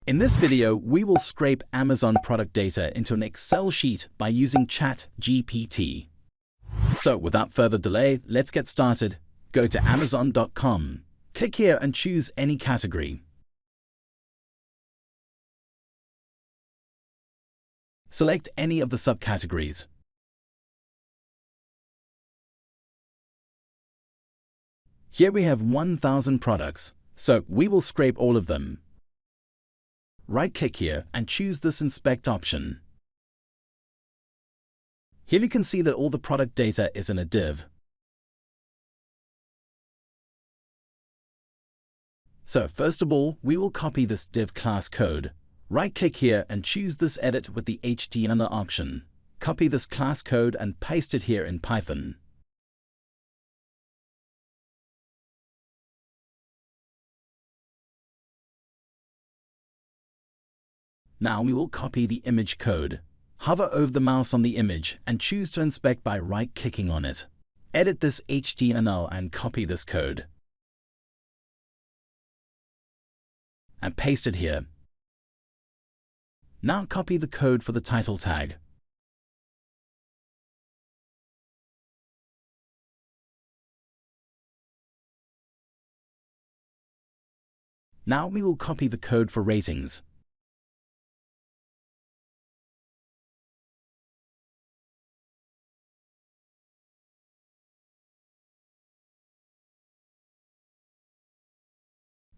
In this video, we will scrape Amazon product data into an Excel sheet by using ChatGPT. So without further delay, let's get started. Go to Amazon.com. Click here and choose any category. Select any of the subcategories. Here we have 1,000 products, so we will scrape all of them. Right-click here and choose this Inspect option. Here you can see that all the product data is in a div. So first of all, we will copy this div class code. Right-click here and choose this Edit with the HTML option. Copy this class code and paste it here in Python. Now we will copy the image code. Hover over the mouse on the image and choose to inspect by right-clicking on it. Edit this HTML and copy this code. And paste it here. Now copy the code for the title tag. Now we will copy the code for ratings.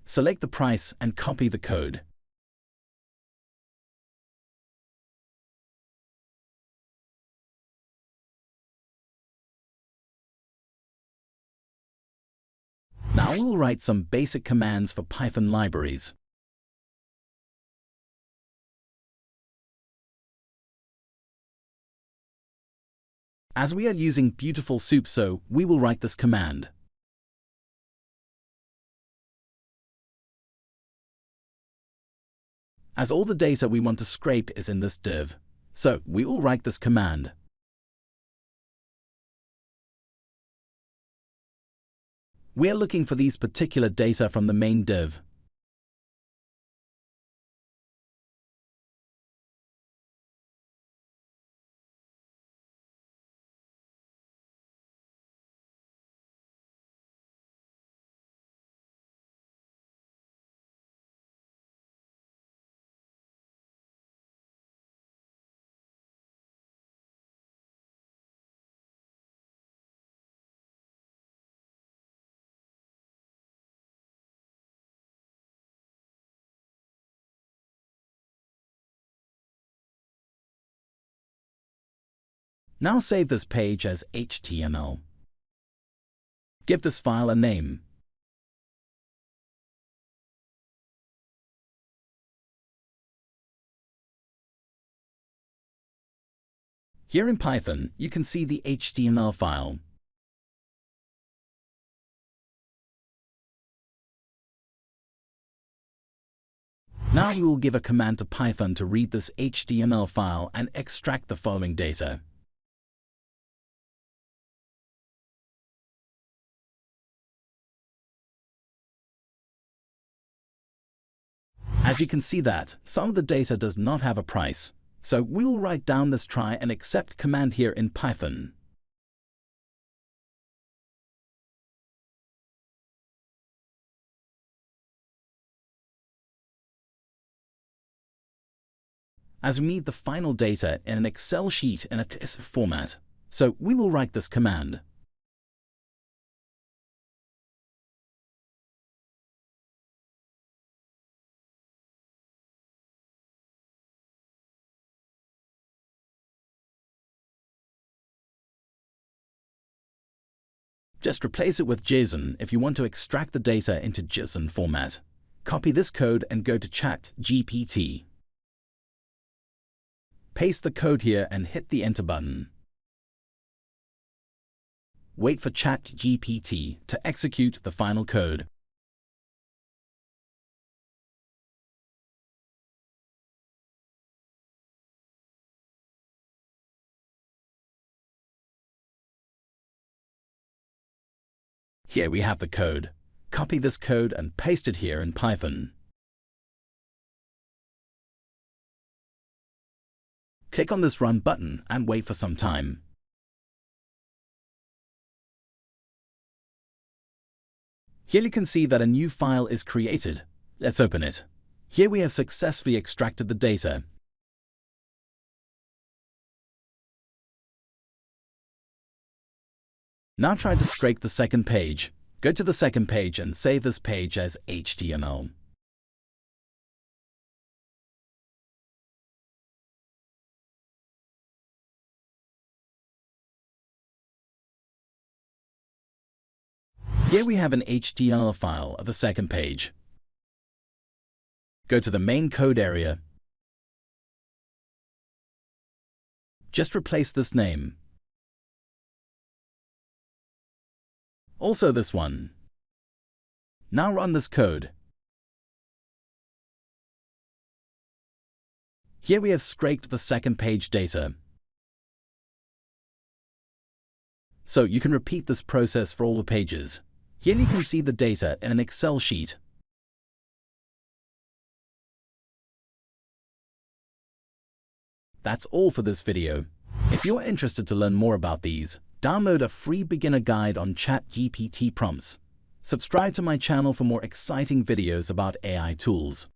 Select the price and copy the code. Now we'll write some basic commands for Python libraries. As we are using Beautiful Soup, so we will write this command. As all the data we want to scrape is in this div, so we will write this command. We are looking for these particular data from the main div. Now save this page as HTML. Give this file a name. Here in Python, you can see the HTML file. Now we will give a command to Python to read this HTML file and extract the following data. As you can see that some of the data does not have a price, so we will write down this try and accept command here in Python. As we need the final data in an Excel sheet in a TIFF format, so we will write this command. Just replace it with JSON if you want to extract the data into JSON format. Copy this code and go to ChatGPT. Paste the code here and hit the Enter button. Wait for ChatGPT to execute the final code. Here we have the code. Copy this code and paste it here in Python. Click on this Run button and wait for some time. Here you can see that a new file is created. Let's open it. Here we have successfully extracted the data. Now try to scrape the second page. Go to the second page and save this page as HTML. Here we have an HTML file of the second page. Go to the main code area. Just replace this name. Also this one. Now run this code. Here we have scraped the second page data. So you can repeat this process for all the pages. Here you can see the data in an Excel sheet. That's all for this video. If you're interested to learn more about these, download a free beginner guide on ChatGPT prompts. Subscribe to my channel for more exciting videos about AI tools.